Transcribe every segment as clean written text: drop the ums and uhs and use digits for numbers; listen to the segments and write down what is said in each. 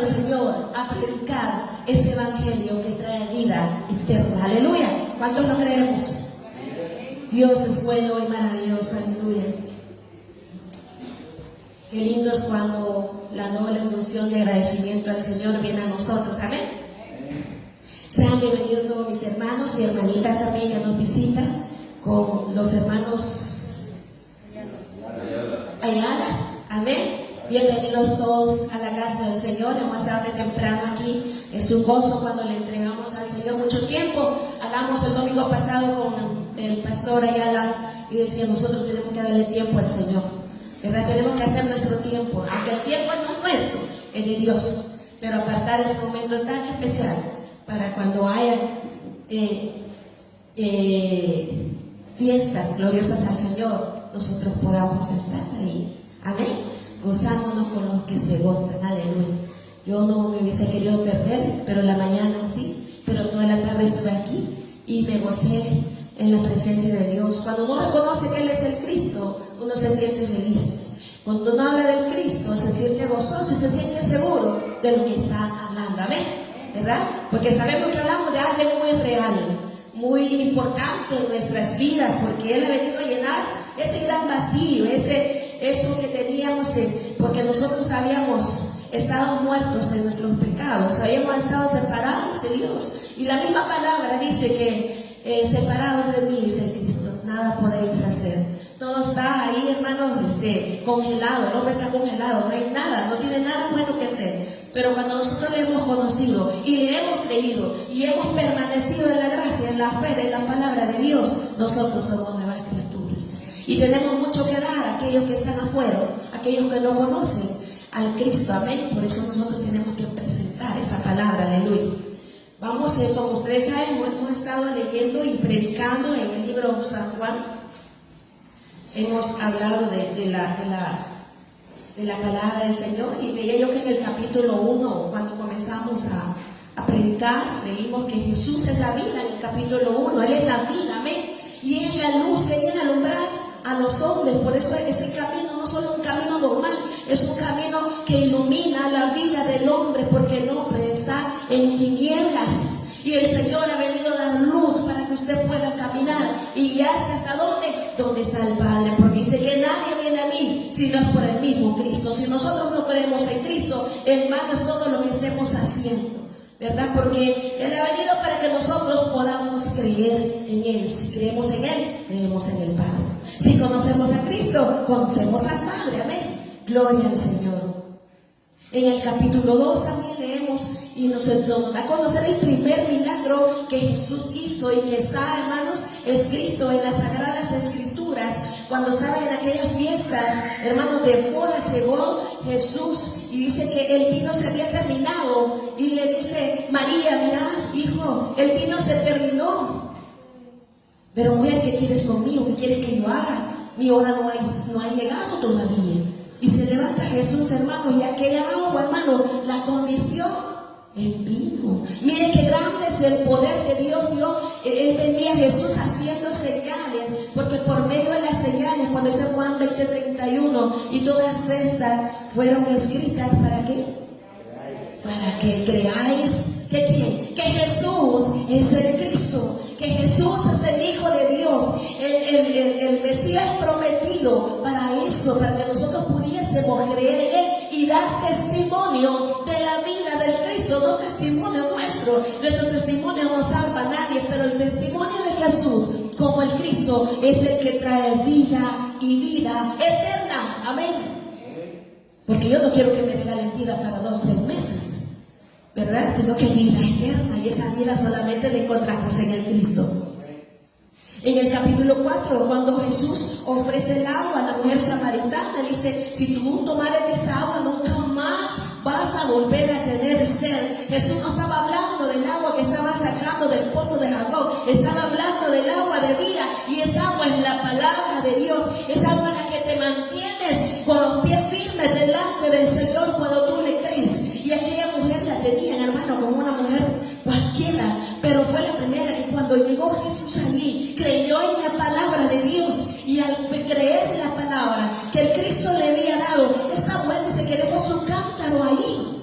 el Señor a predicar ese evangelio que trae vida eterna. Aleluya. ¿Cuántos lo creemos? Dios es bueno y maravilloso. Aleluya. Qué lindo es cuando la doble función de agradecimiento al Señor viene a nosotros. Amén. Sean bienvenidos todos mis hermanos, mi hermanita también que nos visita, con los hermanos Ayala. Amén. Bienvenidos todos a la casa del Señor. Hemos estado de temprano aquí. Es un gozo cuando le entregamos al Señor mucho tiempo. Hablamos el domingo pasado con el pastor Ayala y decía, nosotros tenemos que darle tiempo al Señor, ¿verdad? Tenemos que hacer nuestro tiempo, aunque el tiempo no es nuestro, es de Dios, pero apartar ese momento tan especial para cuando haya fiestas gloriosas al Señor, nosotros podamos estar ahí. Amén. Gozándonos con los que se gozan. Aleluya. Yo no me hubiese querido perder, pero la mañana sí, pero toda la tarde estuve aquí y me gocé en la presencia de Dios. Cuando uno reconoce que Él es el Cristo, uno se siente feliz. Cuando uno habla del Cristo, se siente gozoso y se siente seguro de lo que está hablando. Amén. ¿Verdad? Porque sabemos que hablamos de algo muy real, muy importante en nuestras vidas, porque Él ha venido a llenar ese gran vacío, eso que teníamos, porque nosotros habíamos estado muertos en nuestros pecados, habíamos estado separados de Dios. Y la misma palabra dice que separados de mí, dice el Cristo, nada podéis hacer. Todo está ahí, hermanos, congelado. El hombre está congelado, no hay nada, no tiene nada bueno que hacer. Pero cuando nosotros le hemos conocido y le hemos creído y hemos permanecido en la gracia, en la fe de la palabra de Dios, nosotros somos nuevas criaturas. Y tenemos mucho que dar a aquellos que están afuera, aquellos que no conocen al Cristo. Amén. Por eso nosotros tenemos que presentar esa palabra. Aleluya. Vamos, como ustedes saben, hemos estado leyendo y predicando en el libro de San Juan. Hemos hablado de la palabra del Señor, y veía yo que en el capítulo 1, cuando comenzamos a predicar, leímos que Jesús es la vida en el capítulo 1. Él es la vida, amén, y es la luz que viene a alumbrar a los hombres. Por eso ese camino no solo un camino normal, es un camino que ilumina la vida del hombre, porque el hombre está en tinieblas y el Señor ha venido a dar luz para que usted pueda caminar y guiarse hasta donde está el Padre, porque dice que nadie viene a mí si no es por el mismo Cristo. Si nosotros no creemos en Cristo, en vano es todo lo que estemos haciendo, ¿verdad? Porque Él ha venido para que nosotros podamos creer en Él. Si creemos en Él, creemos en el Padre. Si conocemos a Cristo, conocemos al Padre. Amén. Gloria al Señor. En el capítulo 2 también leemos y nos da a conocer el primer milagro que Jesús hizo y que está, hermanos, escrito en las Sagradas Escrituras. Cuando estaban en aquellas fiestas, hermanos, de boda, llegó Jesús y dice que el vino se había terminado y le dice, María, mira, hijo, el vino se terminó. Pero mujer, ¿qué quieres conmigo? ¿Qué quieres que yo haga? Mi hora no ha llegado todavía. Y se levanta Jesús, hermano, y aquella agua, hermano, la convirtió en vino. Miren qué grande es el poder que Dios dio. Él venía Jesús haciendo señales, porque por medio de las señales, cuando dice Juan 20:31, y todas estas fueron escritas, ¿para qué? Para que creáis. ¿Que quién? Que Jesús es el Cristo, que Jesús es el Hijo de Dios, el Mesías prometido para eso, para que nosotros pudiésemos creer en Él y dar testimonio de la vida del Cristo, no testimonio nuestro. Nuestro testimonio no salva a nadie, pero el testimonio de Jesús como el Cristo es el que trae vida y vida eterna. Amén. Porque yo no quiero que me regalen vida para 2 o 3 meses, ¿verdad? Sino que vida eterna, y esa vida solamente la encontramos en el Cristo. En el capítulo 4, cuando Jesús ofrece el agua a la mujer samaritana, le dice, si tú tomares de esta agua, nunca más vas a volver a tener sed. Jesús no estaba hablando del agua que estaba sacando del pozo de Jacob, estaba hablando del agua de vida, y esa agua es la palabra de Dios, esa agua en la que te mantienes con los pies firmes delante del Señor cuando tú le crees. Y aquella mujer la tenían, hermano, como una mujer cualquiera, pero fue la primera que cuando llegó Jesús allí, creyó en la palabra de Dios, y al creer en la palabra que el Cristo le había dado, esta mujer dice que dejó su cántaro ahí.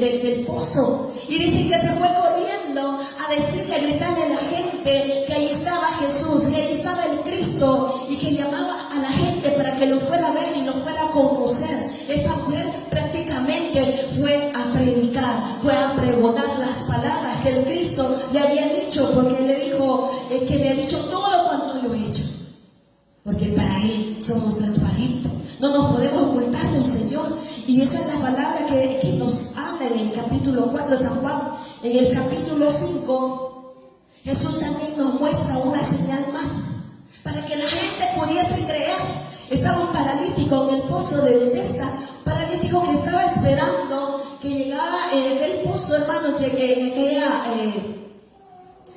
del pozo. Y dice que se fue corriendo a decirle, a gritarle a la gente que ahí estaba Jesús, que ahí estaba el Cristo, y que llamaba a la gente para que lo fuera a ver y lo fuera a conocer. Esa mujer prácticamente fue a predicar, fue a pregonar las palabras que el Cristo le había dicho, porque él le dijo que me ha dicho todo cuanto yo he hecho. Porque para Él somos transparentes, no nos podemos ocultar del Señor. Y esa es la palabra que nos habla en el capítulo 4 de San Juan. En el capítulo 5, Jesús también nos muestra una señal más, para que la gente pudiese creer. Estaba un paralítico en el pozo de Bethesda, paralítico que estaba esperando que llegara en aquel pozo, hermano,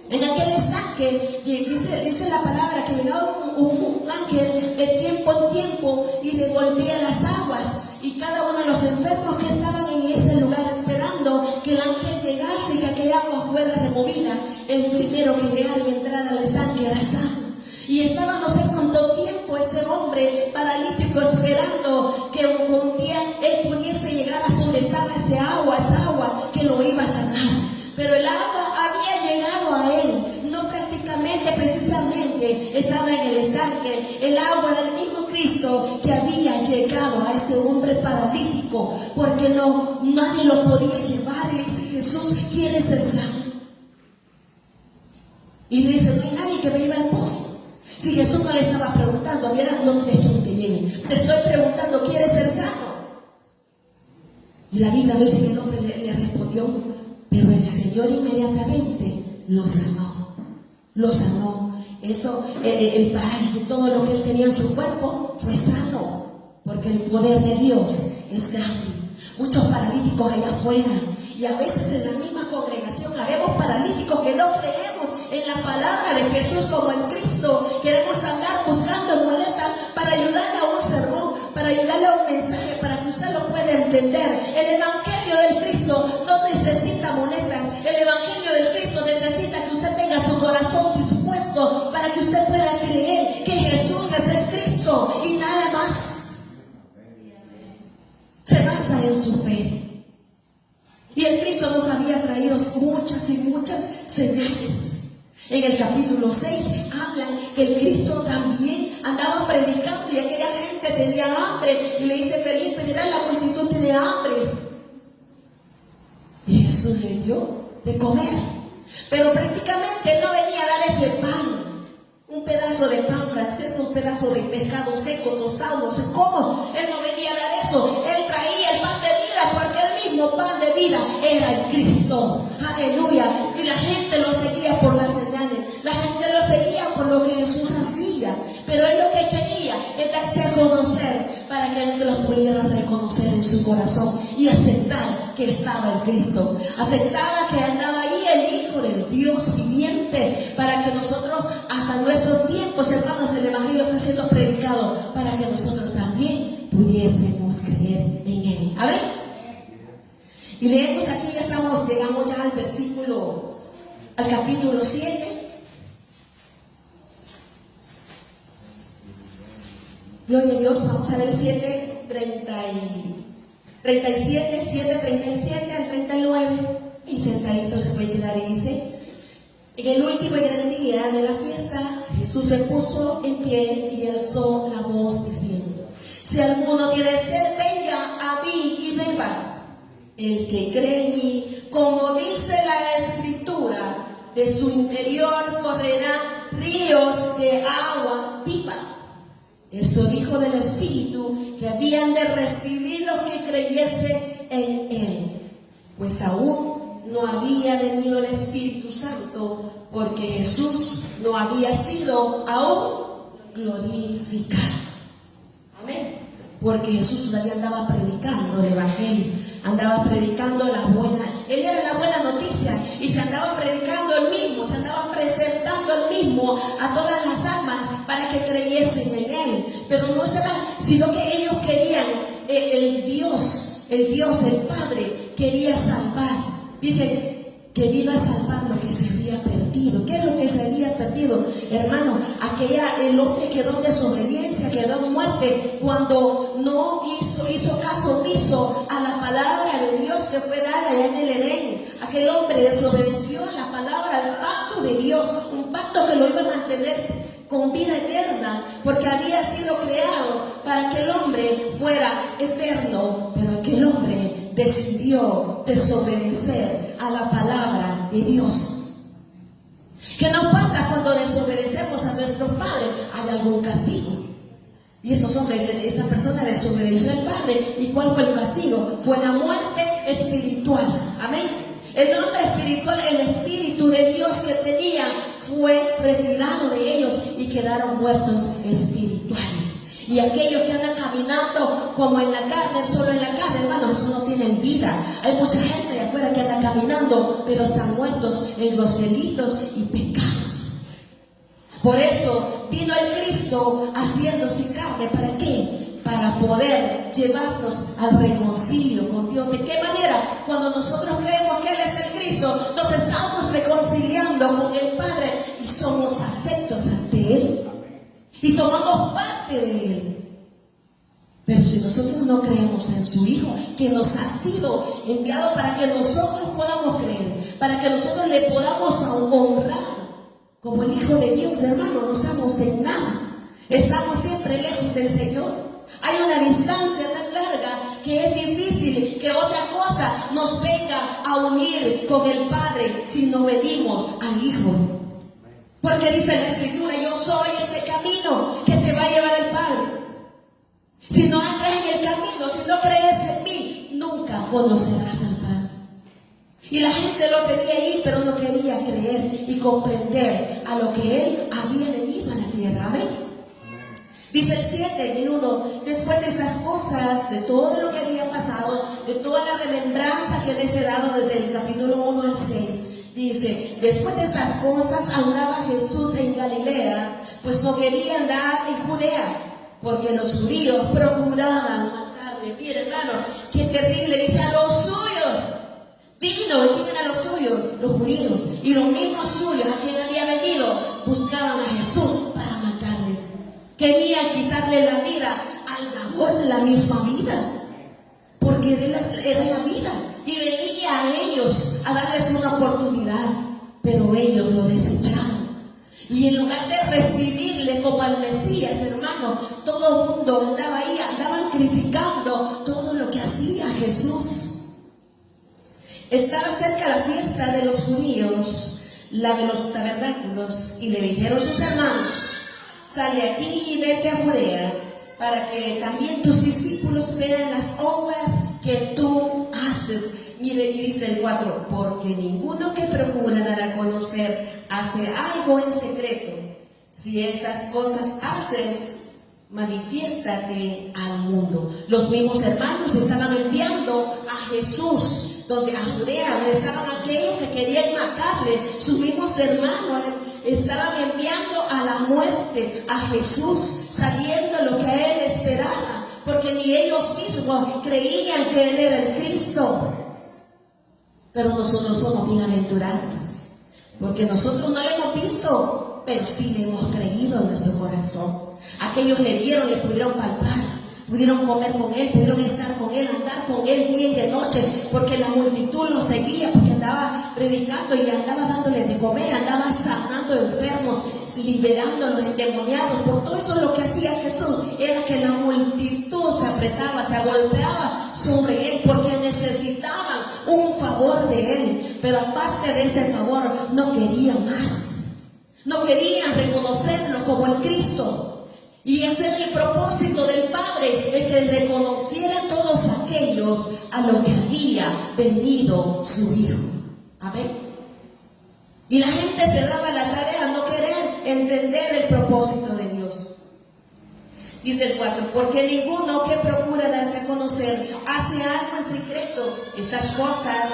en aquel estanque. Dice la palabra que llegaba un ángel de tiempo en tiempo y devolvía las aguas, y cada uno de los enfermos que estaban en ese lugar esperando que el ángel llegase y que aquella agua fuera removida, el primero que llegara y entrara al estanque era sano. Y estaba no sé cuánto tiempo este hombre paralítico esperando que un día él pudiese llegar hasta donde estaba esa agua que lo iba a sanar. Pero el agua había llegado a él, no prácticamente, precisamente estaba en el estanque. El agua era el mismo Cristo que había llegado a ese hombre paralítico, porque nadie lo podía llevar. Y le dice, Jesús, ¿quieres ser sano? Y le dice, no hay nadie que me lleve al pozo. Si Jesús no le estaba preguntando, mira, no de quién te lleve, te estoy preguntando, ¿quieres ser sano? Y la Biblia dice que el hombre le respondió, pero el Señor inmediatamente lo sanó. Lo sanó. Eso, el parálisis, todo lo que él tenía en su cuerpo fue sano, porque el poder de Dios es grande. Muchos paralíticos allá afuera, y a veces en la misma congregación habemos paralíticos que no creemos en la palabra de Jesús como en Cristo. Queremos andar buscando muletas para ayudarle a un sermón, para ayudarle a un mensaje, para que usted lo pueda entender. El evangelio del Cristo no necesita muletas. El evangelio del Cristo necesita que usted tenga su corazón dispuesto para que usted pueda creer que Jesús es el Cristo y nada más. Se basa en su fe. Y el Cristo nos había traído muchas y muchas señales. En el capítulo 6 hablan que el Cristo también andaba predicando y aquella gente tenía hambre. Y le dice Felipe, mira, la multitud tiene hambre. Y Jesús le dio de comer. Pero prácticamente no venía a dar ese pan. Un pedazo de pan francés, un pedazo de pescado seco, tostado, no sé cómo. Él no venía a dar eso. Él traía el pan de vida, porque el mismo pan de vida era el Cristo. Aleluya. Y la gente lo seguía por las señales. La gente lo seguía por lo que Jesús hacía. Pero él lo que quería es darse a conocer, para que él lo pudiera reconocer en su corazón y aceptar que estaba el Cristo. Aceptaba que andaba ahí el Hijo del Dios viviente, para que nosotros hasta nuestros tiempos, hermanos, el Evangelio está siendo predicado para que nosotros también pudiésemos creer en Él. A ver. Y leemos aquí, llegamos ya al capítulo 7. Gloria a Dios, vamos a leer 7:37 al 39. Y sentadito se puede quedar y dice: en el último y gran día de la fiesta, Jesús se puso en pie y alzó la voz diciendo: si alguno tiene sed, venga a mí y beba. El que cree en mí, como dice la Escritura, de su interior correrán ríos de agua viva. Esto dijo del Espíritu que habían de recibir los que creyesen en Él, pues aún no había venido el Espíritu Santo, porque Jesús no había sido aún glorificado. Amén. Porque Jesús todavía andaba predicando el Evangelio, andaba predicando la buena, Él era la buena noticia, y se andaba predicando Él mismo, se andaba presentando Él mismo a todas las almas para que creyesen en Él. Pero no será, sino que ellos querían, el Dios, el Padre quería salvar. Dice que vino a salvar lo que se había perdido. ¿Qué es lo que se había perdido? Hermano, el hombre quedó en desobediencia, quedó en muerte cuando no hizo caso omiso a la palabra de Dios que fue dada allá en el Edén. Aquel hombre desobedeció a la palabra, al pacto de Dios, un pacto que lo iba a mantener con vida eterna, porque había sido creado para que el hombre fuera eterno, pero aquel hombre decidió desobedecer a la palabra de Dios. ¿Qué nos pasa cuando desobedecemos a nuestros padres? Hay algún castigo. Y esa persona desobedeció al Padre. ¿Y cuál fue el castigo? Fue la muerte espiritual. Amén. El hombre espiritual, el Espíritu de Dios que tenía, fue retirado de ellos y quedaron muertos espirituales. Y aquellos que andan caminando como en la carne, solo en la carne, hermanos, eso no tienen vida. Hay mucha gente de afuera que anda caminando, pero están muertos en los delitos y pecados. Por eso vino el Cristo haciéndose carne. ¿Para qué? Para poder llevarnos al reconcilio con Dios. ¿De qué manera? Cuando nosotros creemos que Él es el Cristo, nos estamos reconciliando con el Padre y somos aceptos ante Él. Y tomamos parte de Él. Pero si nosotros no creemos en su Hijo, que nos ha sido enviado para que nosotros podamos creer, para que nosotros le podamos honrar como el Hijo de Dios, hermano, no estamos en nada. Estamos siempre lejos del Señor. Hay una distancia tan larga que es difícil que otra cosa nos venga a unir con el Padre si no venimos al Hijo. Porque dice la Escritura, yo soy ese camino que te va a llevar al Padre. Si no entras en el camino, si no crees en mí, nunca conocerás al Padre. Y la gente lo tenía ahí, pero no quería creer y comprender a lo que Él había venido a la tierra. Amén. Dice el 7 en el 1, después de estas cosas, de todo lo que había pasado, de toda la remembranza que les he dado desde el capítulo 1 al 6, dice, después de estas cosas andaba Jesús en Galilea, pues no quería andar en Judea, porque los judíos procuraban matarle. Mira, hermano, qué terrible, dice, a los suyos vino. ¿Y quién eran los suyos? Los judíos. Y los mismos suyos a quien había venido buscaban a Jesús para matarle. Querían quitarle la vida al labor de la misma vida, porque era la vida y venía a ellos a darles una oportunidad, pero ellos lo desecharon. Y en lugar de recibirle como al Mesías, hermano, todo el mundo andaba ahí, andaban criticando todo lo que hacía Jesús. Estaba cerca la fiesta de los judíos, la de los tabernáculos, y le dijeron sus hermanos, sale aquí y vete a Judea, para que también tus discípulos vean las obras que tú haces. Mire, y dice el 4, porque ninguno que procura dar a conocer hace algo en secreto. Si estas cosas haces, manifiéstate al mundo. Los mismos hermanos estaban enviando a Jesús a Judea, donde estaban aquellos que querían matarle. Sus mismos hermanos estaban enviando a la muerte a Jesús, sabiendo lo que a Él esperaba, porque ni ellos mismos creían que Él era el Cristo. Pero nosotros somos bienaventurados, porque nosotros no le hemos visto, pero sí le hemos creído en nuestro corazón. Aquellos le vieron, le pudieron palpar, pudieron comer con Él, pudieron estar con Él, andar con Él día y de noche, porque la multitud lo seguía, porque andaba predicando y andaba dándoles de comer, andaba sanando enfermos, liberando a los endemoniados. Por todo eso lo que hacía Jesús era que la multitud se apretaba, se agolpeaba sobre Él, porque necesitaban un favor de Él. Pero aparte de ese favor, no querían más, no querían reconocerlo como el Cristo. Y ese era el propósito del Padre, el que reconocieran todos aquellos a lo que había venido su Hijo. Amén. Y la gente se daba la tarea de no querer entender el propósito de Dios. Dice el 4, porque ninguno que procura darse a conocer hace algo en secreto. Estas cosas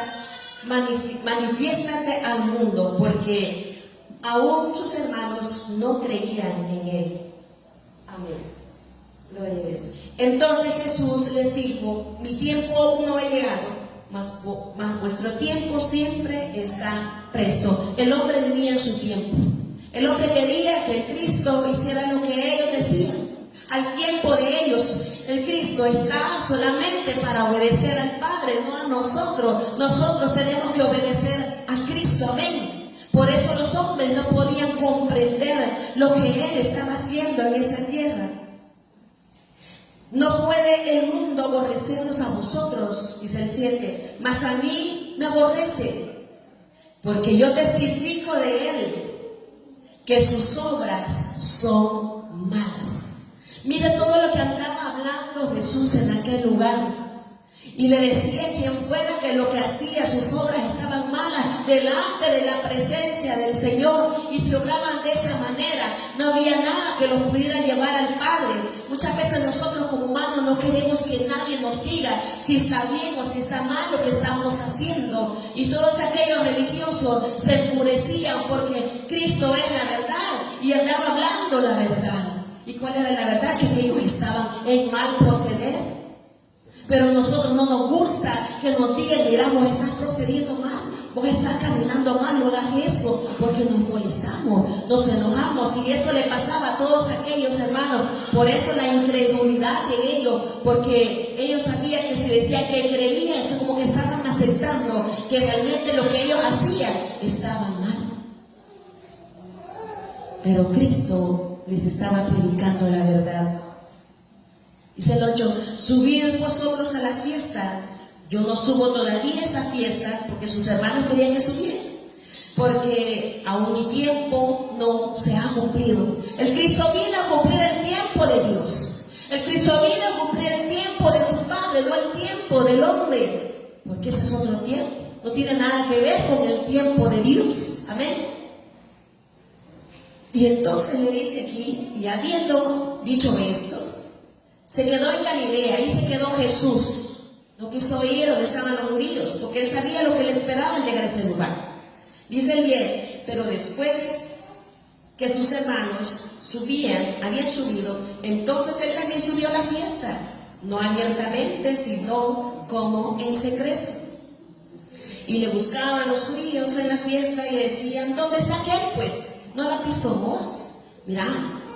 manifiéstate al mundo, porque aún sus hermanos no creían en Él. Amén. Gloria a Dios. Entonces Jesús les dijo, mi tiempo aún no ha llegado, mas vuestro tiempo siempre está presto. El hombre vivía en su tiempo. El hombre quería que el Cristo hiciera lo que ellos decían, al tiempo de ellos. El Cristo está solamente para obedecer al Padre, no a nosotros. Nosotros tenemos que obedecer a Cristo, amén. Por eso los hombres no podían comprender lo que Él estaba haciendo en esta tierra. No puede el mundo aborrecernos a vosotros, dice el 7, mas a mí me aborrece, porque yo testifico de Él que sus obras son malas. Mira todo lo que andaba hablando Jesús en aquel lugar. Y le decía a quien fuera que lo que hacía, sus obras estaban malas delante de la presencia del Señor. Y si obraban de esa manera, no había nada que los pudiera llevar al Padre. Muchas veces nosotros como humanos no queremos que nadie nos diga si está bien o si está mal lo que estamos haciendo. Y todos aquellos religiosos se enfurecían porque Cristo es la verdad y andaba hablando la verdad. ¿Y cuál era la verdad? Que ellos estaban en mal proceder. Pero a nosotros no nos gusta que nos digan, mira, vos estás procediendo mal, vos estás caminando mal, no hagas eso, porque nos molestamos, nos enojamos. Y eso le pasaba a todos aquellos hermanos. Por eso la incredulidad de ellos, porque ellos sabían que si decían que creían, que como que estaban aceptando que realmente lo que ellos hacían estaba mal. Pero Cristo les estaba predicando la verdad. Dice el 8, subid vosotros a la fiesta. Yo no subo todavía a esa fiesta, porque sus hermanos querían que subiera, porque aún mi tiempo no se ha cumplido. El Cristo vino a cumplir el tiempo de Dios. El Cristo vino a cumplir el tiempo de su Padre, no el tiempo del hombre, porque ese es otro tiempo. No tiene nada que ver con el tiempo de Dios. Amén. Y entonces le dice aquí, y habiendo dicho esto, se quedó en Galilea, ahí se quedó Jesús. No quiso ir donde estaban los judíos, porque él sabía lo que le esperaba al llegar a ese lugar. Dice el 10, pero después que sus hermanos habían subido, entonces él también subió a la fiesta, no abiertamente, sino como en secreto. Y le buscaban los judíos en la fiesta y decían, ¿dónde está aquel? Pues, ¿no lo has visto vos? Mirá,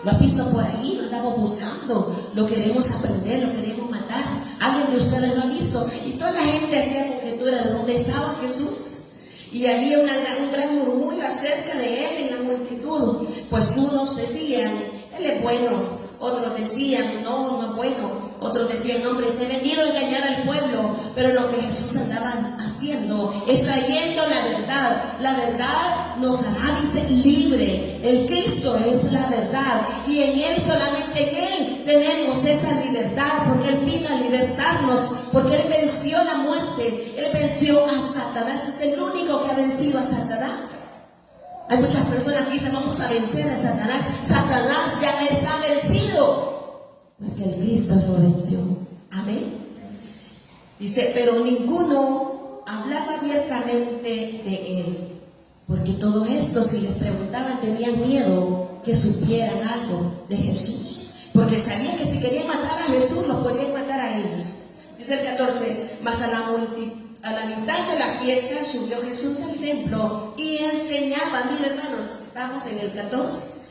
lo has visto por ahí, lo andamos buscando, lo queremos aprender, lo queremos matar. Alguien de ustedes lo ha visto. Y toda la gente hacía conjetura de dónde estaba Jesús. Y había un gran murmullo acerca de él en la multitud. Pues unos decían, él es bueno. Otros decían, no es bueno. Otros decían, hombre, esté vendido a engañar al pueblo. Pero lo que Jesús andaba haciendo es trayendo la verdad. La verdad nos hará, dice, libre. El Cristo es la verdad. Y en Él, solamente en Él, tenemos esa libertad. Porque Él vino a libertarnos. Porque Él venció la muerte. Él venció a Satanás. Es el único que ha vencido a Satanás. Hay muchas personas que dicen, vamos a vencer a Satanás. Satanás ya está vencido, porque el Cristo lo venció. Amén. Dice, pero ninguno hablaba abiertamente de él, porque todos estos, si les preguntaban, tenían miedo que supieran algo de Jesús, porque sabían que si querían matar a Jesús, los podían matar a ellos. Dice el 14, mas a la mitad de la fiesta subió Jesús al templo y enseñaba. Mira, hermanos, estamos en el 14.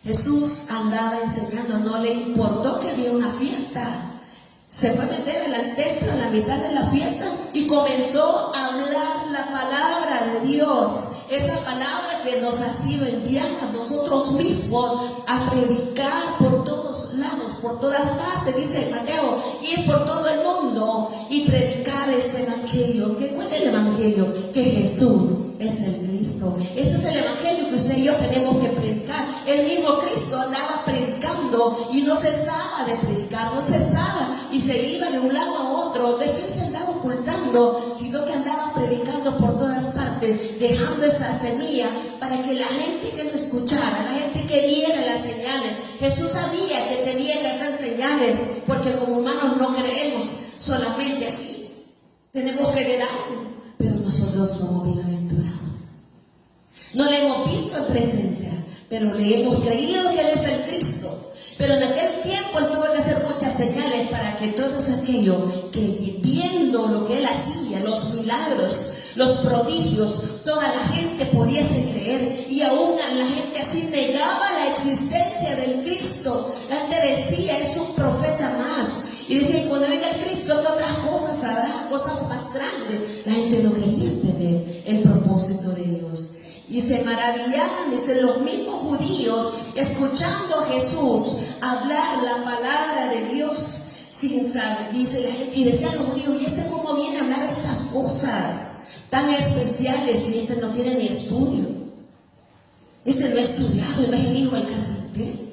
Jesús andaba enseñando, no le importó que había una fiesta. Se fue a meter al templo a la mitad de la fiesta y comenzó a hablar la palabra de Dios. Esa palabra que nos ha sido enviada a nosotros mismos a predicar por todos lados, por todas partes, dice Mateo, ir por todo el mundo y predicar este evangelio. ¿Cuál es el evangelio? Que Jesús es el Cristo. Ese es el evangelio que usted y yo tenemos que predicar. El mismo Cristo andaba predicando y no cesaba de predicar, no cesaba y se iba de un lado a otro. No es que él se andaba ocultando, sino que andaba predicando por todas partes, dejando esa semilla para que la gente que lo escuchara, la gente que viera las señales. Jesús sabía que tenía que hacer señales, porque como humanos no creemos solamente así. Tenemos que ver algo, pero nosotros somos bienaventurados. No le hemos visto en presencia, pero le hemos creído que Él es el Cristo. Pero en aquel tiempo Él tuvo que hacer muchas señales para que todos aquellos que viendo lo que Él hacía, los milagros, los prodigios, toda la gente pudiese creer. Y aún la gente así negaba la existencia del Cristo. La gente decía, es un profeta más. Y grande, la gente no quería entender el propósito de Dios. Y se maravillaban, dicen, los mismos judíos, escuchando a Jesús hablar la palabra de Dios sin saber, dice la gente, y decían los judíos, ¿y este cómo viene a hablar estas cosas tan especiales si este no tiene ni estudio? Este no ha estudiado, no es el hijo del carpintero.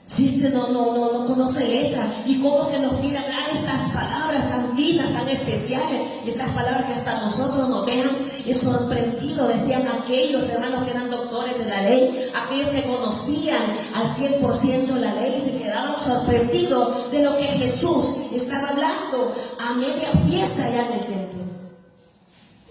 Si este no conoce letra, y cómo que nos viene a hablar estas palabras tan lindas, tan especiales, estas palabras que hasta nosotros nos dejan sorprendidos, decían aquellos hermanos que eran doctores de la ley, aquellos que conocían al 100% la ley, se quedaban sorprendidos de lo que Jesús estaba hablando a media fiesta allá en el templo.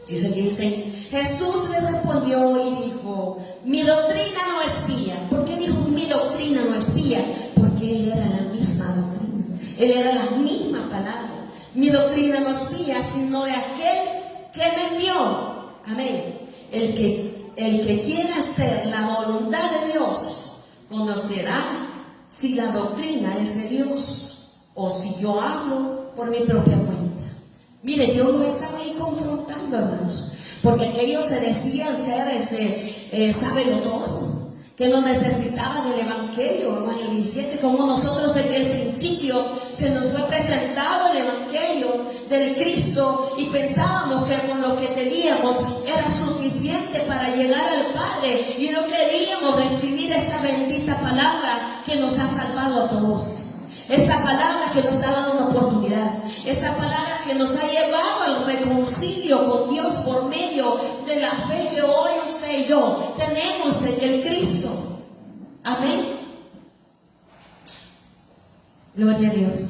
Dice, Jesús le respondió y dijo, mi doctrina no espía. ¿Por qué dijo mi doctrina no espía? Porque él era la misma doctrina, él era la misma palabra. Mi doctrina no espía, sino de aquel que me envió. Amén. El que quiera hacer la voluntad de Dios conocerá si la doctrina es de Dios o si yo hablo por mi propia cuenta. Mire, Dios los estaba ahí confrontando, hermanos, porque aquellos se decían ser sábelo todo, que no necesitaban el evangelio, hermano. El 17, como nosotros desde el principio se nos fue presentado el evangelio del Cristo y pensábamos que con lo que teníamos era suficiente para llegar al Padre y no queríamos recibir esta bendita palabra que nos ha salvado a todos. Esta palabra que nos ha dado una oportunidad, esta palabra que nos ha llevado al reconcilio con Dios por medio de la fe que hoy usted y yo tenemos en el Cristo. Amén. Gloria a Dios.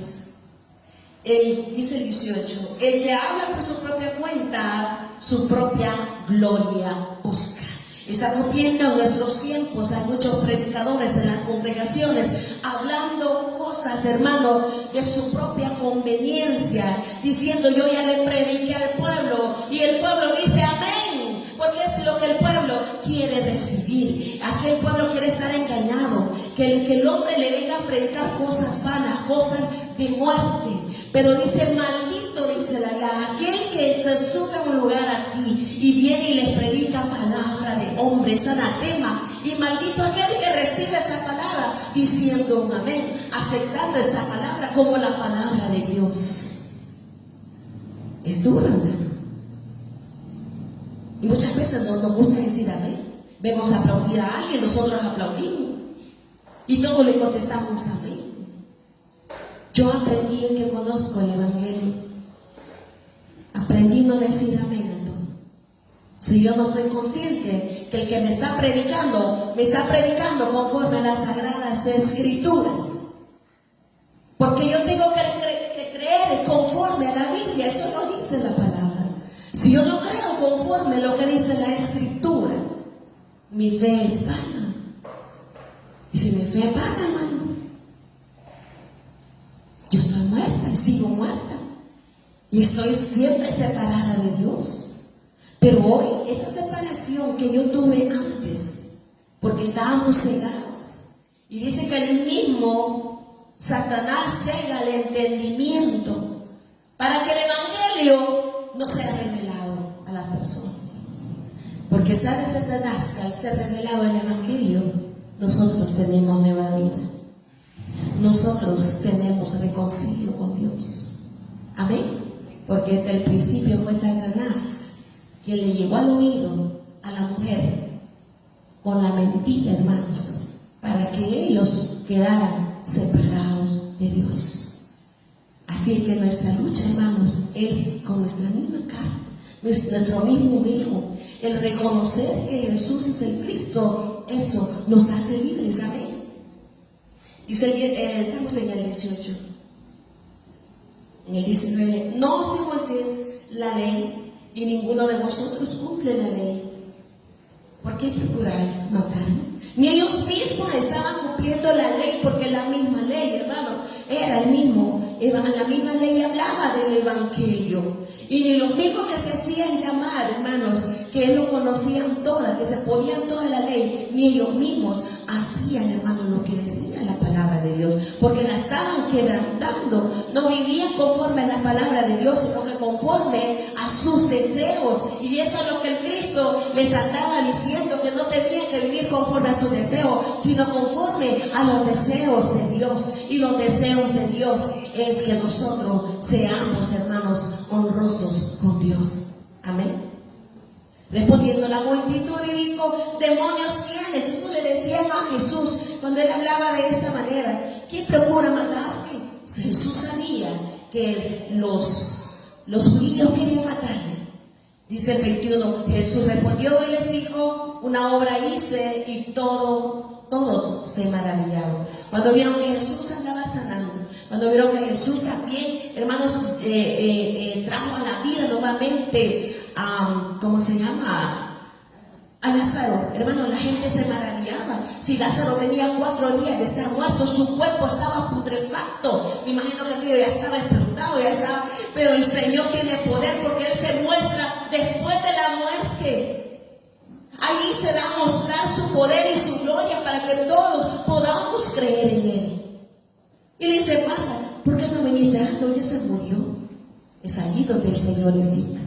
Dice el 18, el que habla por su propia cuenta, su propia gloria busca. Estamos viendo en nuestros tiempos, hay muchos predicadores en las congregaciones hablando cosas, hermano, de su propia conveniencia, diciendo yo ya le prediqué al pueblo y el pueblo dice amén, porque es lo que el pueblo quiere recibir. Aquí el pueblo quiere estar engañado, que el hombre le venga a predicar cosas vanas, cosas de muerte. Pero dice, maldito, dice aquel que se sube a un lugar así y viene y les predica palabra de hombre, es anatema. Y maldito aquel que recibe esa palabra diciendo un amén, aceptando esa palabra como la palabra de Dios. Es duro, hermano. Y muchas veces no nos gusta decir amén. Vemos aplaudir a alguien, nosotros aplaudimos y todos le contestamos amén. Yo aprendí que conozco el evangelio, aprendí no decir amén a todo. Si yo no estoy consciente que el que me está predicando conforme a las sagradas escrituras, porque yo tengo que creer conforme a la Biblia, eso lo dice la palabra. Si yo no creo conforme a lo que dice la escritura, mi fe es vana. Y si mi fe es vana, hermano, yo estoy muerta y sigo muerta y estoy siempre separada de Dios. Pero hoy esa separación que yo tuve antes, porque estábamos cegados, y dice que el mismo Satanás cega el entendimiento para que el evangelio no sea revelado a las personas. Porque sabe Satanás que al ser revelado el evangelio, nosotros tenemos nueva vida. Nosotros tenemos reconcilio con Dios. Amén. Porque desde el principio fue Satanás quien le llegó al oído a la mujer con la mentira, hermanos, para que ellos quedaran separados de Dios. Así que nuestra lucha, hermanos, es con nuestra misma carne, nuestro mismo ego. El reconocer que Jesús es el Cristo, eso nos hace libres. Amén. Dice, estamos en el 18. En el 19, no os dio Moisés la ley y ninguno de vosotros cumple la ley. ¿Por qué procuráis matarme? Ni ellos mismos estaban cumpliendo la ley, porque la misma ley, hermano, era el mismo. La misma ley hablaba del evangelio. Y ni los mismos que se hacían llamar, hermanos, que lo conocían toda, que se podían toda la ley, ni ellos mismos hacían, hermanos, lo que decía la palabra de Dios, porque la estaban quebrantando. No vivían conforme a la palabra de Dios, sino que conforme a sus deseos. Y eso es lo que el Cristo les andaba diciendo, que no tenían que vivir conforme a sus deseos, sino conforme a los deseos de Dios. Y los deseos de Dios es que nosotros seamos, hermanos, honrosos con Dios. Amén. Respondiendo la multitud y dijo: demonios tienes. Eso le decían a Jesús cuando él hablaba de esta manera. ¿Quién procura matarte? Jesús sabía que los judíos querían matarle. Dice el 21, Jesús respondió y les dijo: una obra hice, y todos se maravillaron. Cuando vieron que Jesús andaba sanando, cuando vieron que Jesús también, hermanos, trajo a la vida nuevamente ¿cómo se llama? A Lázaro. Hermano, la gente se maravillaba. Si Lázaro tenía 4 días de estar muerto, su cuerpo estaba putrefacto. Me imagino que aquello ya estaba explotado, pero el Señor tiene poder, porque Él se muestra después de la muerte. Ahí se da a mostrar su poder y su gloria para que todos podamos creer en Él. Y le dice: Marta, ¿por qué no viniste? No, ya se murió. Es allí donde el Señor glorifica.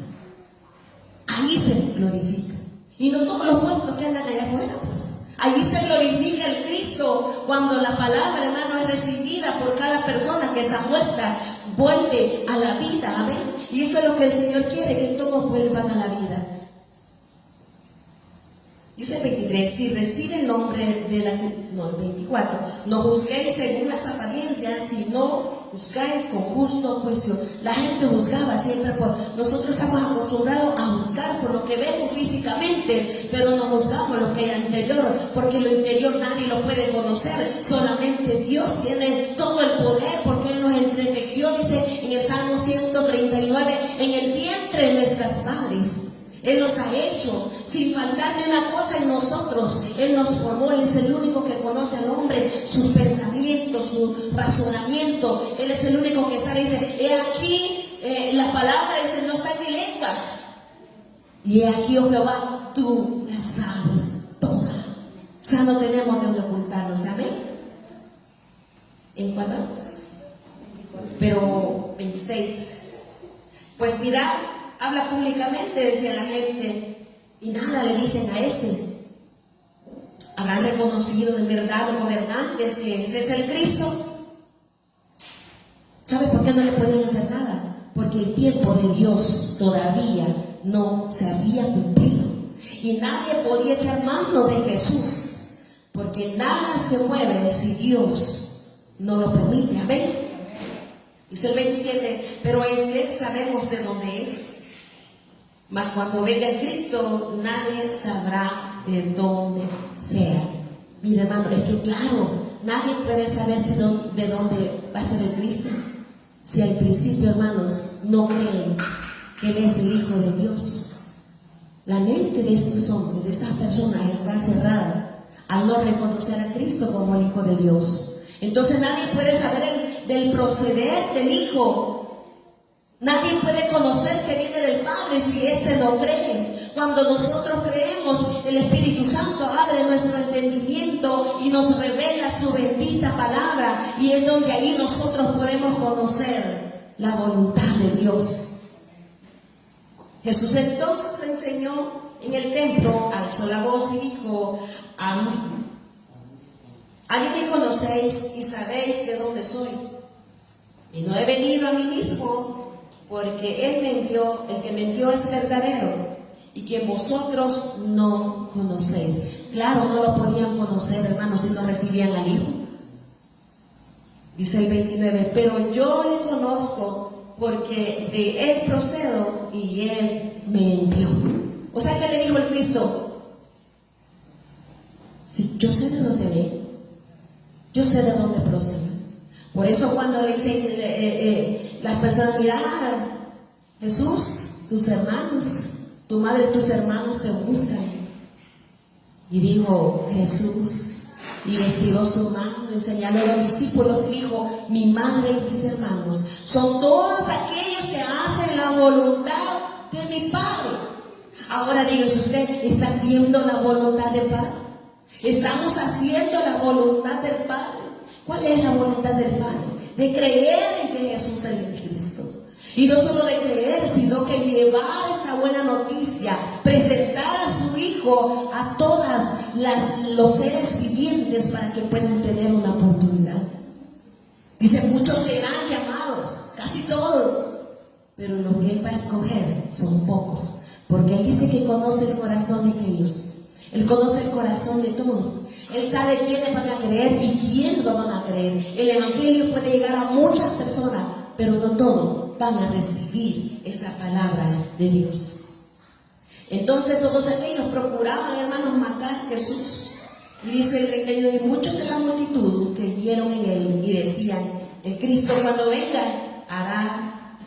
Ahí se glorifica. Y no todos los muertos que andan allá afuera, pues. Allí se glorifica el Cristo cuando la palabra, hermano, es recibida por cada persona que está muerta, vuelve a la vida. Amén. Y eso es lo que el Señor quiere, que todos vuelvan a la vida. Dice el 23, si recibe el nombre de las... No, el 24. No juzguéis según las apariencias, sino juzgáis con justo juicio. La gente juzgaba siempre por... Nosotros estamos acostumbrados a juzgar por lo que vemos físicamente, pero no juzgamos lo que hay interior, porque lo interior nadie lo puede conocer. Solamente Dios tiene todo el poder, porque Él nos entretejió, dice en el Salmo 139, en el vientre de nuestras madres. Él nos ha hecho sin faltarle una cosa en nosotros. Él nos formó. Él es el único que conoce al hombre, sus pensamientos, su razonamiento. Él es el único que sabe. Dice: he aquí, la palabra dice, no está en mi lengua. Y he aquí, oh Jehová, tú la sabes toda. O sea, no tenemos de dónde ocultarnos. Amén. ¿En cuál vamos? Pero 26. Pues mirad, habla públicamente, decía la gente, y nada le dicen a este. ¿Habrán reconocido en verdad los gobernantes que este es el Cristo? ¿Sabe por qué no le pueden hacer nada? Porque el tiempo de Dios todavía no se había cumplido. Y nadie podía echar mano de Jesús, porque nada se mueve si Dios no lo permite. Amén. Dice el 27, pero sabemos de dónde es. Mas cuando venga el Cristo, nadie sabrá de dónde sea. Mira, hermano, es que claro, nadie puede saber de dónde va a ser el Cristo. Si al principio, hermanos, no creen que Él es el Hijo de Dios. La mente de estos hombres, de estas personas, está cerrada al no reconocer a Cristo como el Hijo de Dios. Entonces nadie puede saber del proceder del Hijo. Nadie puede conocer que viene del Padre si éste no cree. Cuando nosotros creemos, el Espíritu Santo abre nuestro entendimiento y nos revela su bendita palabra, y es donde ahí nosotros podemos conocer la voluntad de Dios. Jesús entonces enseñó en el templo, alzó la voz y dijo: a mí me conocéis y sabéis de dónde soy, y no he venido a mí mismo, porque Él me envió. El que me envió es verdadero, y que vosotros no conocéis. Claro, no lo podían conocer, hermanos, si no recibían al Hijo. Dice el 29, pero yo le conozco, porque de Él procedo y Él me envió. O sea, ¿qué le dijo el Cristo? Si yo sé de dónde ve, yo sé de dónde procede. Por eso cuando le dicen las personas: mira, Jesús, tus hermanos, tu madre y tus hermanos te buscan. Y dijo Jesús, y estiró su mano y señaló a los discípulos y dijo: mi madre y mis hermanos son todos aquellos que hacen la voluntad de mi Padre. Ahora dígase usted, ¿está haciendo la voluntad del Padre? ¿Estamos haciendo la voluntad del Padre? ¿Cuál es la voluntad del Padre? De creer en que Jesús es el Cristo. Y no solo de creer, sino que llevar esta buena noticia, presentar a su Hijo a todas los seres vivientes para que puedan tener una oportunidad. Dice, muchos serán llamados, casi todos, pero lo que Él va a escoger son pocos, porque Él dice que conoce el corazón de aquellos. Él conoce el corazón de todos. Él sabe quiénes van a creer y quiénes no van a creer. El Evangelio puede llegar a muchas personas, pero no todos van a recibir esa palabra de Dios. Entonces todos aquellos procuraban, hermanos, matar a Jesús. Y dice el 32, y muchos de la multitud creyeron en Él y decían, el Cristo cuando venga hará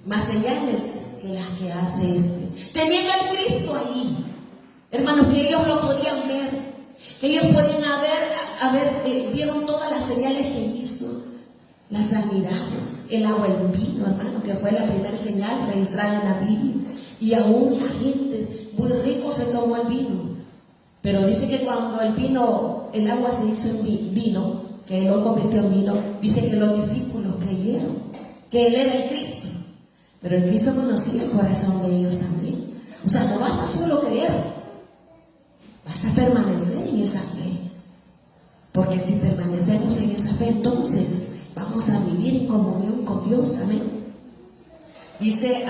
más señales que las que hace este. Tenían al Cristo ahí, hermanos, que ellos lo podían ver, que ellos podían vieron todas las señales que hizo, las sanidades, el agua, el vino, hermano, que fue la primera señal registrada en la Biblia. Y aún la gente muy rico se tomó el vino. Pero dice que cuando el agua se hizo en vino, que Él lo convirtió en vino, dice que los discípulos creyeron que Él era el Cristo. Pero el Cristo conocía el corazón de ellos también. O sea, no basta solo creer, basta permanecer en esa fe. Porque si permanecemos en esa fe, entonces vamos a vivir en comunión con Dios. Amén. Dice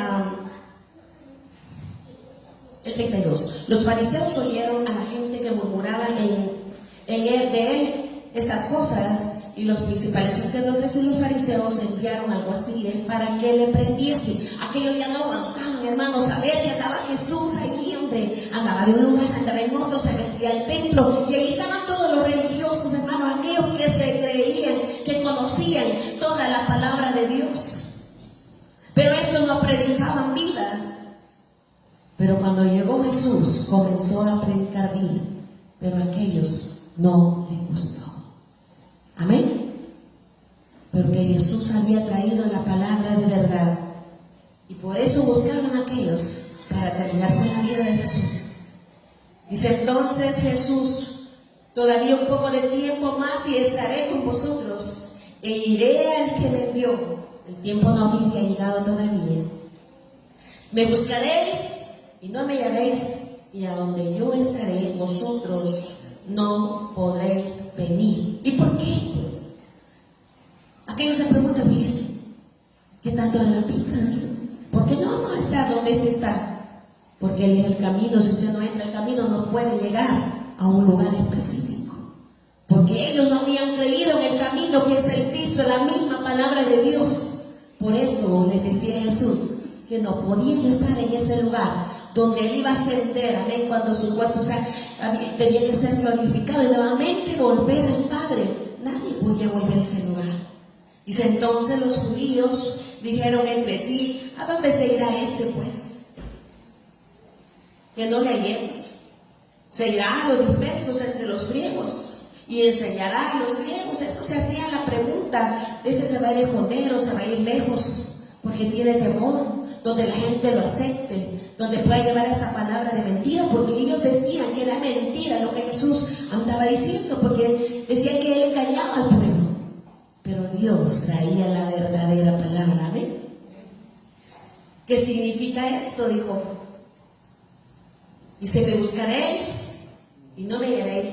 el 32. Los fariseos oyeron a la gente que murmuraba de él esas cosas, y los principales sacerdotes y los fariseos enviaron alguaciles para que le prendiese. Aquellos ya no aguantaban, hermanos, saber que andaba Jesús allí, donde andaba de un lugar, andaba en otro, se metía al templo, y ahí estaban todos los religiosos, hermanos, aquellos que se creían, que conocían toda la palabra de Dios. Pero estos no predicaban vida. Pero cuando llegó Jesús, comenzó a predicar vida, pero a aquellos no les gustó. Amén. Porque Jesús había traído la palabra de verdad, y por eso buscaban a aquellos para terminar con la vida de Jesús. Dice entonces Jesús, todavía un poco de tiempo más y estaré con vosotros, e iré al que me envió. El tiempo no había llegado todavía. Me buscaréis y no me hallaréis, y a donde yo estaré, vosotros no podréis venir. ¿Y por qué? Pues aquellos se preguntan, ¿qué tanto la picas? ¿Por qué no está donde este está? Porque Él es el camino. Si usted no entra al camino, no puede llegar a un lugar específico. Porque ellos no habían creído en el camino que es el Cristo, la misma palabra de Dios. Por eso les decía Jesús que no podían estar en ese lugar donde Él iba a ascender, amén, cuando su cuerpo tenía que ser glorificado y nuevamente volver al Padre. Nadie podía volver a ese lugar. Dice entonces los judíos dijeron entre sí, ¿a dónde se irá este pues? Que no le hallemos. Se irá a los dispersos entre los griegos y enseñará a los griegos. Entonces hacían la pregunta, se va a ir a esconder o se va a ir lejos porque tiene temor, donde la gente lo acepte, donde pueda llevar esa palabra de mentira, porque ellos decían que era mentira lo que Jesús andaba diciendo, porque decían que Él engañaba al pueblo, pero Dios traía la verdadera palabra. Amén. ¿Qué significa esto? Dijo, dice, me buscaréis y no me hallaréis,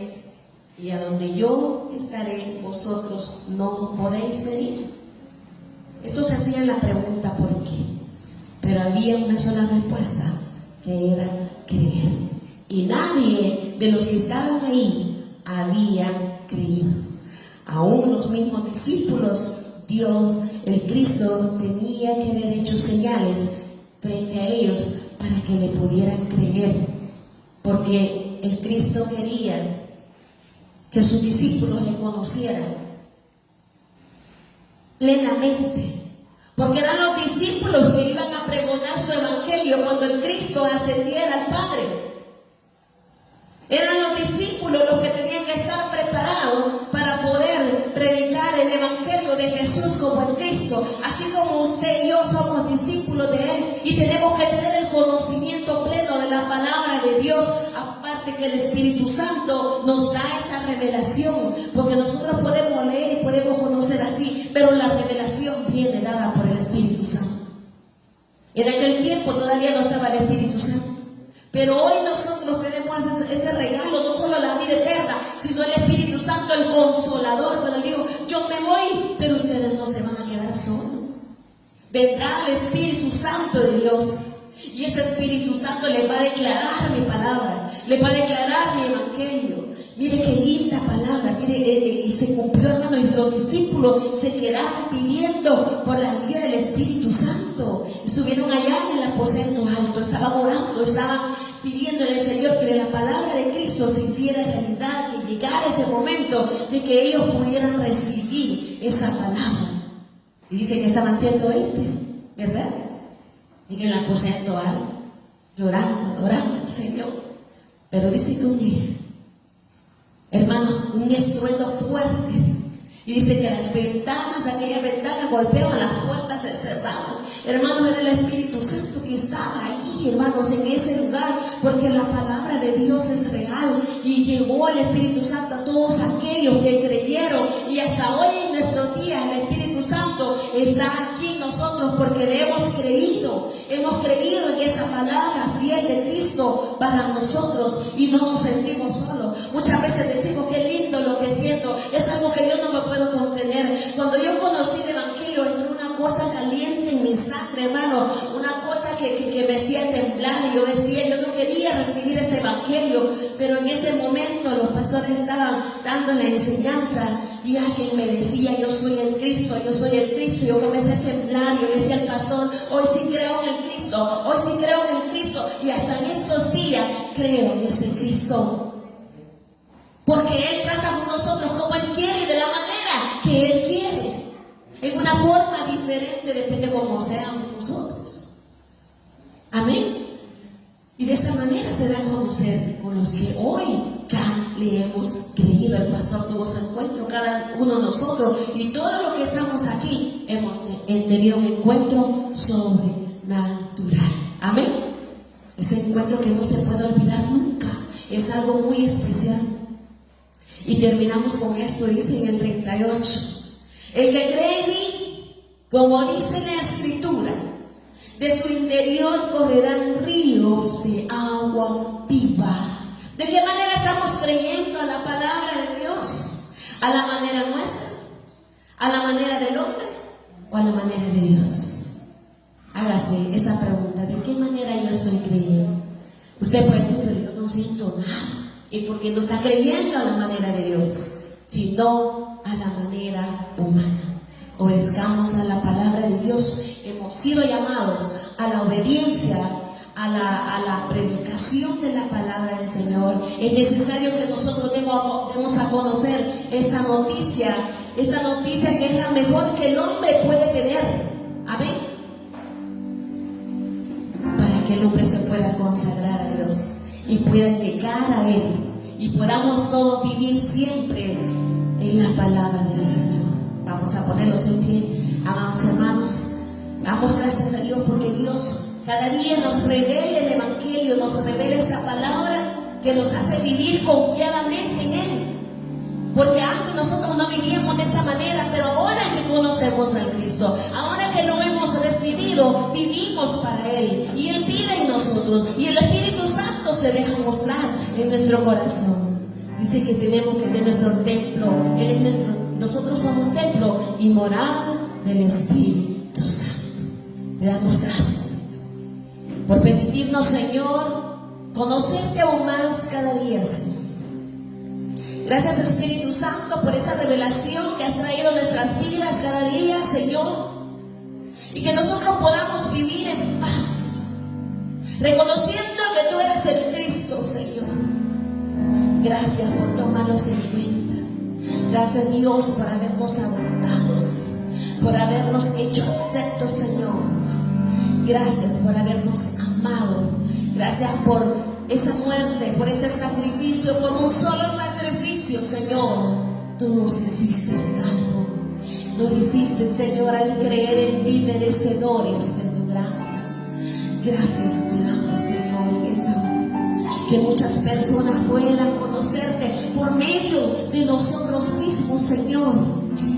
y a donde yo estaré, vosotros no podéis venir. Estos hacían la pregunta ¿por qué? Pero había una sola respuesta, que era creer. Y nadie de los que estaban ahí había creído. Aún los mismos discípulos, Dios, el Cristo, tenía que haber hecho señales frente a ellos para que le pudieran creer. Porque el Cristo quería que sus discípulos le conocieran plenamente. Porque eran los discípulos que iban a pregonar su evangelio cuando el Cristo ascendiera al Padre. Eran los discípulos los que tenían que estar preparados para poder predicar el evangelio de Jesús como el Cristo. Así como usted y yo somos discípulos de Él y tenemos que tener el conocimiento pleno de la palabra de Dios. Aparte que el Espíritu Santo nos da esa revelación, porque nosotros podemos leer y podemos conocer así, pero la revelación viene dada por el Espíritu Santo. En aquel tiempo todavía no estaba el Espíritu Santo. Pero hoy nosotros tenemos ese regalo, no solo la vida eterna, sino el Espíritu Santo, el Consolador. Cuando digo, yo me voy, pero ustedes no se van a quedar solos. Vendrá el Espíritu Santo de Dios. Y ese Espíritu Santo les va a declarar mi palabra, les va a declarar mi evangelio. Mire qué linda palabra, mire, y se cumplió, hermano, y los discípulos se quedaron pidiendo por la vida del Espíritu Santo. Estuvieron allá en el aposento alto, estaban orando, estaban pidiéndole al Señor que la palabra de Cristo se hiciera realidad, que llegara ese momento de que ellos pudieran recibir esa palabra. Y dice que estaban 120, ¿verdad? En el aposento alto, llorando, adorando al Señor. Pero dice que un día, hermanos, un estruendo fuerte. Y dice que las ventanas, aquellas ventanas golpeaban, las puertas se cerraban. Hermanos, era el Espíritu Santo que estaba ahí, hermanos, en ese lugar, porque la palabra de Dios es real. Y llegó el Espíritu Santo a todos aquellos que creyeron. Y hasta hoy en nuestros días el Espíritu Santo está aquí en nosotros porque le hemos creído. Hemos creído en esa palabra fiel de Cristo para nosotros y no nos sentimos solos. Muchas veces decimos, qué lindo lo que siento, es algo que yo no me puedo contener. Cuando yo conocí el Evangelio, entró una cosa caliente en mi sangre, hermano, una cosa que me hacía temblar. Y yo decía, yo no quería recibir este Evangelio, pero en ese momento los pastores estaban dando la enseñanza y alguien me decía, yo soy el Cristo, yo soy el Cristo. Yo comencé a temblar, yo le decía al pastor, hoy sí creo en el Cristo, hoy sí creo en el Cristo, y hasta en estos días creo en ese Cristo. Porque Él trata con nosotros como Él quiere y de la manera que Él quiere. En una forma diferente, depende cómo seamos nosotros. Amén. Y de esa manera se da a conocer con los que hoy ya le hemos creído. El pastor tuvo su encuentro, cada uno de nosotros, y todo lo que estamos aquí hemos tenido un encuentro sobrenatural. Amén. Ese encuentro que no se puede olvidar nunca. Es algo muy especial. Y terminamos con esto, dice en el 38. El que cree en mí, como dice la Escritura, de su interior correrán ríos de agua viva. ¿De qué manera estamos creyendo a la palabra de Dios? ¿A la manera nuestra? ¿A la manera del hombre? ¿O a la manera de Dios? Hágase esa pregunta, ¿de qué manera yo estoy creyendo? Usted puede decir, pero yo no siento nada. Y porque no está creyendo a la manera de Dios, sino a la manera humana. Obedezcamos a la palabra de Dios. Hemos sido llamados a la obediencia, a la predicación de la palabra del Señor. Es necesario que nosotros demos a conocer esta noticia que es la mejor que el hombre puede tener. Amén. Para que el hombre se pueda consagrar a Dios y pueda llegar a Él y podamos todos vivir siempre en la palabra del Señor. Vamos a ponerlos en pie, amados hermanos. Damos gracias a Dios porque Dios cada día nos revela el Evangelio, nos revela esa palabra que nos hace vivir confiadamente en Él. Porque antes nosotros no vivíamos de esa manera, pero ahora que conocemos a Cristo, ahora que lo hemos recibido, vivimos para Él. Y Él vive en nosotros. Y el Espíritu Santo se deja mostrar en nuestro corazón. Dice que tenemos que tener nuestro templo. Nosotros somos templo y morada del Espíritu Santo. Te damos gracias, Señor, por permitirnos, Señor, conocerte aún más cada día, Señor. Gracias, Espíritu Santo, por esa revelación que has traído a nuestras vidas cada día, Señor. Y que nosotros podamos vivir en paz, reconociendo que tú eres el Cristo, Señor. Gracias por tomarnos en cuenta. Gracias, Dios, por habernos adoptado, por habernos hecho aceptos, Señor. Gracias por habernos amado. Gracias por esa muerte, por ese sacrificio, por un solo sacrificio, Señor. Tú nos hiciste salvo. Nos hiciste, Señor, al creer en ti merecedores de tu gracia. Gracias te damos, Señor, en esta hora. Que muchas personas puedan conocerte por medio de nosotros mismos, Señor.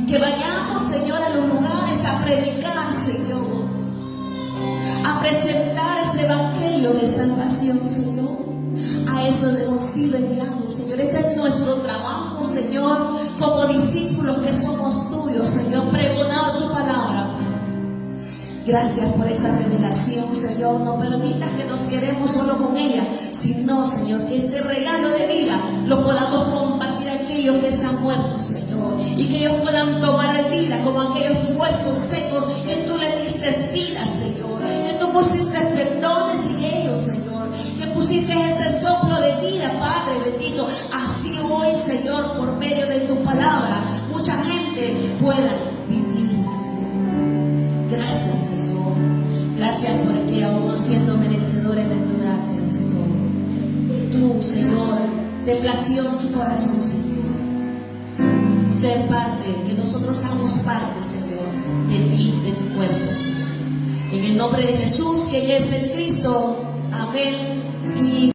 Que vayamos, Señor, a los lugares a predicar, Señor. a presentar ese evangelio de salvación, Señor. A eso hemos sido enviados, Señor. Ese es nuestro trabajo, Señor, como discípulos que somos tuyos, Señor, pregonar tu palabra, Padre. Gracias por esa revelación, Señor. No permitas que nos quedemos solo con ella, sino, Señor, que este regalo de vida lo podamos compartir a aquellos que están muertos, Señor, y que ellos puedan tomar vida como aquellos huesos secos que tú le diste vida, Señor, que tú pusiste tendones en ellos, Señor, que pusiste ese soplo de vida, Padre bendito. Así hoy, Señor, por medio de tu palabra, mucha gente pueda vivir, Señor. Gracias, Señor. Gracias porque aún no siendo merecedores de tu gracia, Señor, tú, Señor, te plació en tu corazón, Señor, ser parte, que nosotros seamos parte, Señor, de ti, de tu cuerpo, Señor. En el nombre de Jesús, que es el Cristo. Amén. Y